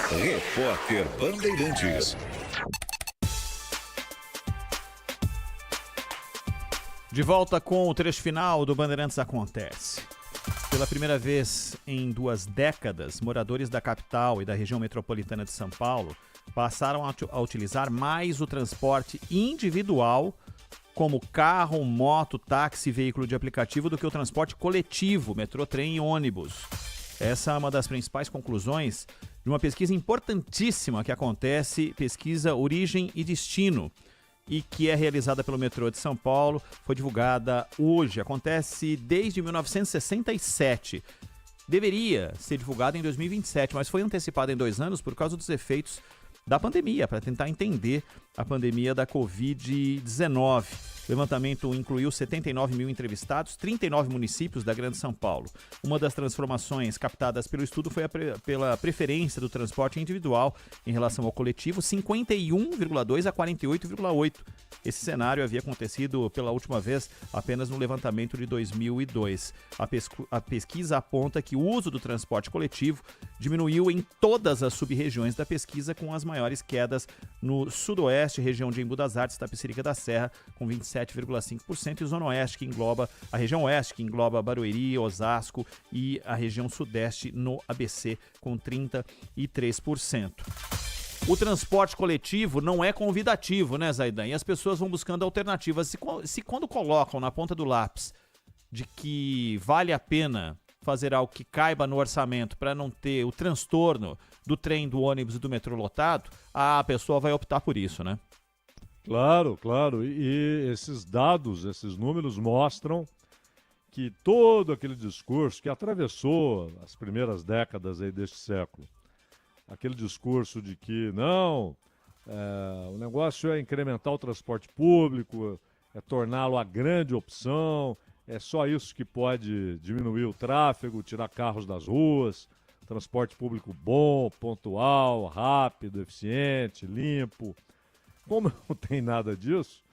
Repórter Bandeirantes. De volta com o trecho final do Bandeirantes Acontece. Pela primeira vez em 2 décadas, moradores da capital e da região metropolitana de São Paulo passaram a utilizar mais o transporte individual, como carro, moto, táxi e veículo de aplicativo, do que o transporte coletivo, metrô, trem e ônibus. Essa é uma das principais conclusões de uma pesquisa importantíssima que acontece, pesquisa Origem e Destino, e que é realizada pelo metrô de São Paulo, foi divulgada hoje, acontece desde 1967. Deveria ser divulgada em 2027, mas foi antecipada em 2 anos por causa dos efeitos da pandemia, para tentar entender a pandemia da Covid-19. O levantamento incluiu 79 mil entrevistados, 39 municípios da Grande São Paulo. Uma das transformações captadas pelo estudo foi pela preferência do transporte individual em relação ao coletivo, 51,2 a 48,8. Esse cenário havia acontecido pela última vez apenas no levantamento de 2002. A pesquisa aponta que o uso do transporte coletivo diminuiu em todas as sub-regiões da pesquisa, com as maiores quedas no Sudoeste, região de Embu das Artes, Tapecerica da Serra, com 27,5%, e Zona Oeste, que engloba a região Oeste, que engloba Barueri, Osasco, e a região Sudeste no ABC, com 33%. O transporte coletivo não é convidativo, né, Zaidan? E as pessoas vão buscando alternativas. Se quando colocam na ponta do lápis de que vale a pena fazer algo que caiba no orçamento para não ter o transtorno do trem, do ônibus e do metrô lotado, a pessoa vai optar por isso, né? Claro, claro. E esses dados, esses números mostram que todo aquele discurso que atravessou as primeiras décadas aí deste século, aquele discurso de que não, o negócio é incrementar o transporte público, é torná-lo a grande opção, é só isso que pode diminuir o tráfego, tirar carros das ruas, transporte público bom, pontual, rápido, eficiente, limpo. Como não tem nada disso,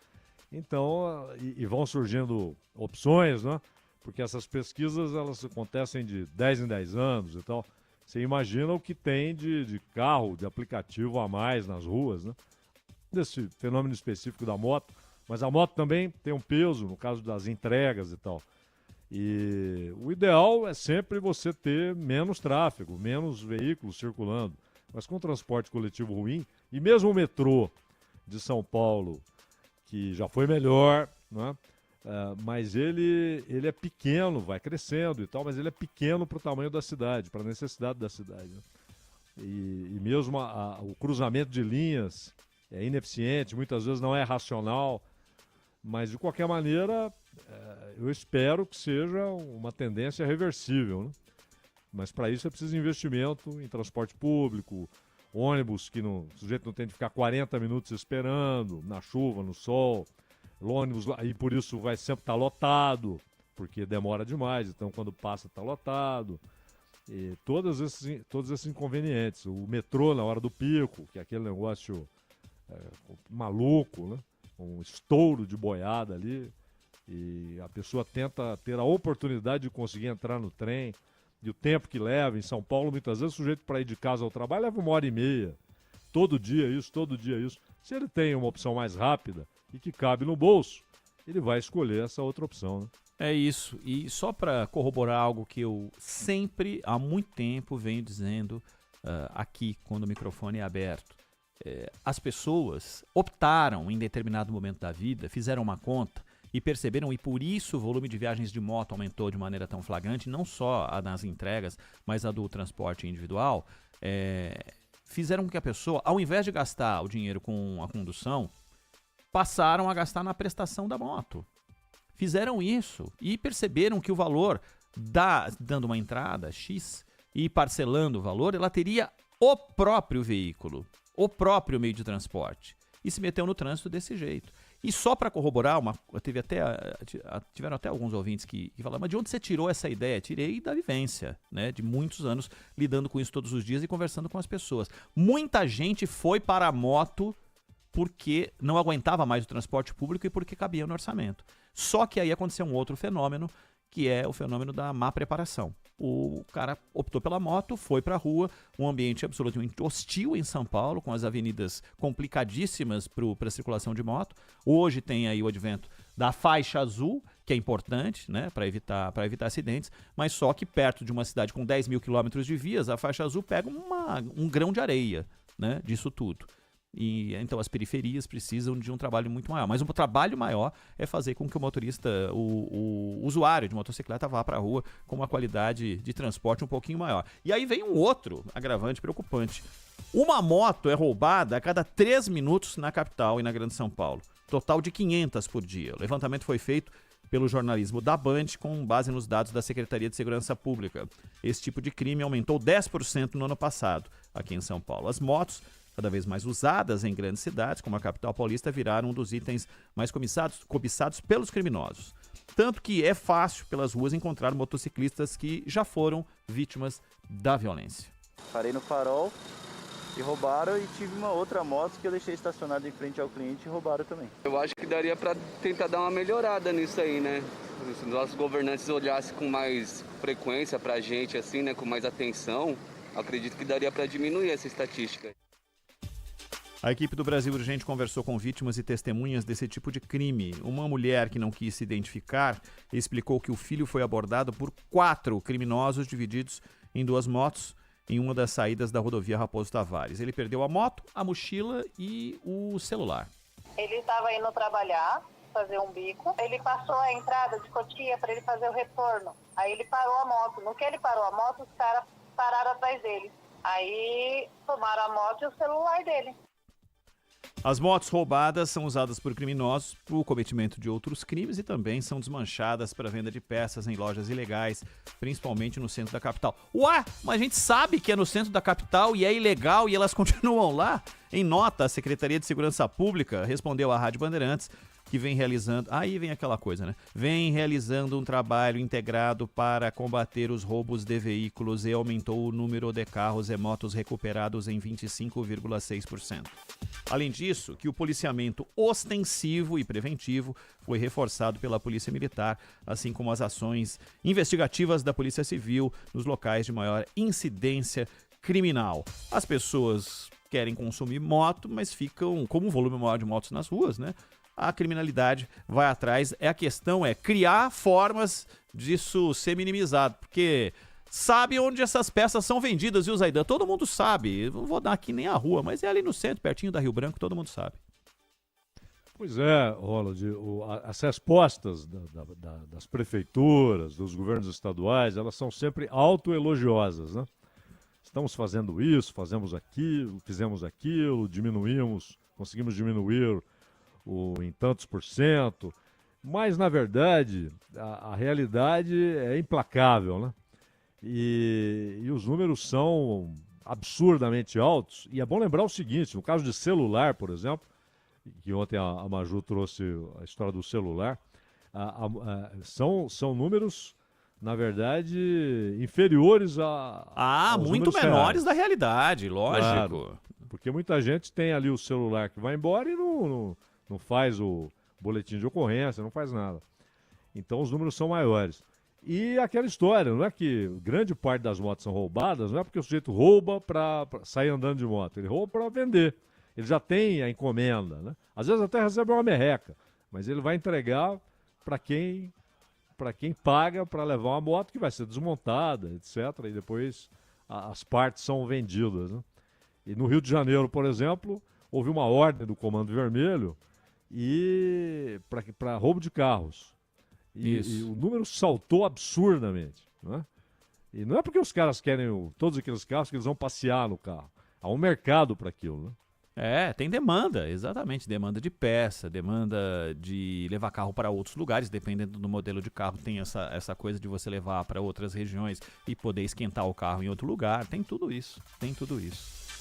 então, e vão surgindo opções, né? Porque essas pesquisas, elas acontecem de 10 em 10 anos e tal. Você imagina o que tem de carro, de aplicativo a mais nas ruas, né? Desse fenômeno específico da moto, mas a moto também tem um peso no caso das entregas e tal. E o ideal é sempre você ter menos tráfego, menos veículos circulando. Mas com o transporte coletivo ruim, e mesmo o metrô de São Paulo, que já foi melhor, né? Mas ele é pequeno, vai crescendo e tal, mas ele é pequeno para o tamanho da cidade, para a necessidade da cidade, né? E mesmo o cruzamento de linhas é ineficiente, muitas vezes não é racional, mas de qualquer maneira eu espero que seja uma tendência reversível, né? Mas para isso é preciso investimento em transporte público, ônibus que o sujeito não tem de ficar 40 minutos esperando, na chuva, no sol. Ônibus, e por isso vai sempre estar lotado, porque demora demais, então quando passa está lotado. E todos esses inconvenientes. O metrô na hora do pico, que é aquele negócio maluco, né? Um estouro de boiada ali, e a pessoa tenta ter a oportunidade de conseguir entrar no trem, e o tempo que leva. Em São Paulo, muitas vezes, o sujeito para ir de casa ao trabalho leva 1h30. Todo dia isso, todo dia isso. Se ele tem uma opção mais rápida e que cabe no bolso, ele vai escolher essa outra opção, né? É isso. E só para corroborar algo que eu sempre, há muito tempo, venho dizendo aqui, quando o microfone é aberto. As pessoas optaram em determinado momento da vida, fizeram uma conta e perceberam, e por isso o volume de viagens de moto aumentou de maneira tão flagrante, não só a das entregas, mas a do transporte individual, fizeram com que a pessoa, ao invés de gastar o dinheiro com a condução, passaram a gastar na prestação da moto. Fizeram isso e perceberam que o valor, dando uma entrada X e parcelando o valor, ela teria o próprio veículo, o próprio meio de transporte, e se meteu no trânsito desse jeito. E só para corroborar, tiveram até alguns ouvintes que falaram, mas de onde você tirou essa ideia? Tirei da vivência, né? De muitos anos lidando com isso todos os dias e conversando com as pessoas. Muita gente foi para a moto porque não aguentava mais o transporte público e porque cabia no orçamento. Só que aí aconteceu um outro fenômeno, que é o fenômeno da má preparação. O cara optou pela moto, foi para a rua, um ambiente absolutamente hostil em São Paulo, com as avenidas complicadíssimas para a circulação de moto. Hoje tem aí o advento da faixa azul, que é importante, né, para evitar acidentes, mas só que perto de uma cidade com 10 mil quilômetros de vias, a faixa azul pega um grão de areia, né, disso tudo. E então as periferias precisam de um trabalho muito maior. Mas um trabalho maior é fazer com que o motorista, o usuário de motocicleta vá para a rua com uma qualidade de transporte um pouquinho maior. E aí vem um outro agravante preocupante. Uma moto é roubada a cada 3 minutos na capital e na Grande São Paulo. Total de 500 por dia. O levantamento foi feito pelo jornalismo da Band com base nos dados da Secretaria de Segurança Pública. Esse tipo de crime aumentou 10% no ano passado aqui em São Paulo. As motos, cada vez mais usadas em grandes cidades, como a capital paulista, viraram um dos itens mais cobiçados pelos criminosos. Tanto que é fácil pelas ruas encontrar motociclistas que já foram vítimas da violência. Parei no farol e roubaram, e tive uma outra moto que eu deixei estacionada em frente ao cliente e roubaram também. Eu acho que daria para tentar dar uma melhorada nisso aí, né? Se nossos governantes olhassem com mais frequência pra gente, assim, né, com mais atenção, acredito que daria para diminuir essa estatística. A equipe do Brasil Urgente conversou com vítimas e testemunhas desse tipo de crime. Uma mulher que não quis se identificar explicou que o filho foi abordado por 4 criminosos divididos em 2 motos em uma das saídas da rodovia Raposo Tavares. Ele perdeu a moto, a mochila e o celular. Ele estava indo trabalhar, fazer um bico. Ele passou a entrada de Cotia para ele fazer o retorno. Aí ele parou a moto. No que ele parou a moto, os caras pararam atrás dele. Aí tomaram a moto e o celular dele. As motos roubadas são usadas por criminosos para o cometimento de outros crimes e também são desmanchadas para venda de peças em lojas ilegais, principalmente no centro da capital. Ué, mas a gente sabe que é no centro da capital e é ilegal e elas continuam lá? Em nota, a Secretaria de Segurança Pública respondeu à Rádio Bandeirantes que vem realizando... Aí vem aquela coisa, né? Vem realizando um trabalho integrado para combater os roubos de veículos e aumentou o número de carros e motos recuperados em 25,6%. Além disso, que o policiamento ostensivo e preventivo foi reforçado pela Polícia Militar, assim como as ações investigativas da Polícia Civil nos locais de maior incidência criminal. As pessoas querem consumir moto, mas ficam com um volume maior de motos nas ruas, né? A criminalidade vai atrás. A questão é criar formas disso ser minimizado, porque sabe onde essas peças são vendidas, viu, Zaidan? Todo mundo sabe. Não vou dar aqui nem a rua, mas é ali no centro, pertinho da Rio Branco, todo mundo sabe. Pois é, Ronald, as respostas das prefeituras, dos governos estaduais, elas são sempre autoelogiosas, né? Estamos fazendo isso, fazemos aquilo, fizemos aquilo, conseguimos diminuir em tantos por cento, mas na verdade a realidade é implacável, né? E os números são absurdamente altos. E é bom lembrar o seguinte: no caso de celular, por exemplo, que ontem a Maju trouxe a história do celular, são números, na verdade, inferiores aos muito menores reais. da realidade, lógico. Claro, porque muita gente tem ali o celular que vai embora e não faz o boletim de ocorrência, não faz nada. Então os números são maiores. E aquela história, não é que grande parte das motos são roubadas, não é porque o sujeito rouba para sair andando de moto, ele rouba para vender. Ele já tem a encomenda, né? Às vezes até recebe uma merreca, mas ele vai entregar para quem paga para levar uma moto que vai ser desmontada, etc. E depois as partes são vendidas, né? E no Rio de Janeiro, por exemplo, houve uma ordem do Comando Vermelho e para roubo de carros. E o número saltou absurdamente, né? E não é porque os caras querem todos aqueles carros que eles vão passear no carro. Há um mercado para aquilo, né? Tem demanda, exatamente. Demanda de peça, demanda de levar carro para outros lugares, dependendo do modelo de carro. Tem essa coisa de você levar para outras regiões e poder esquentar o carro em outro lugar. Tem tudo isso, tem tudo isso.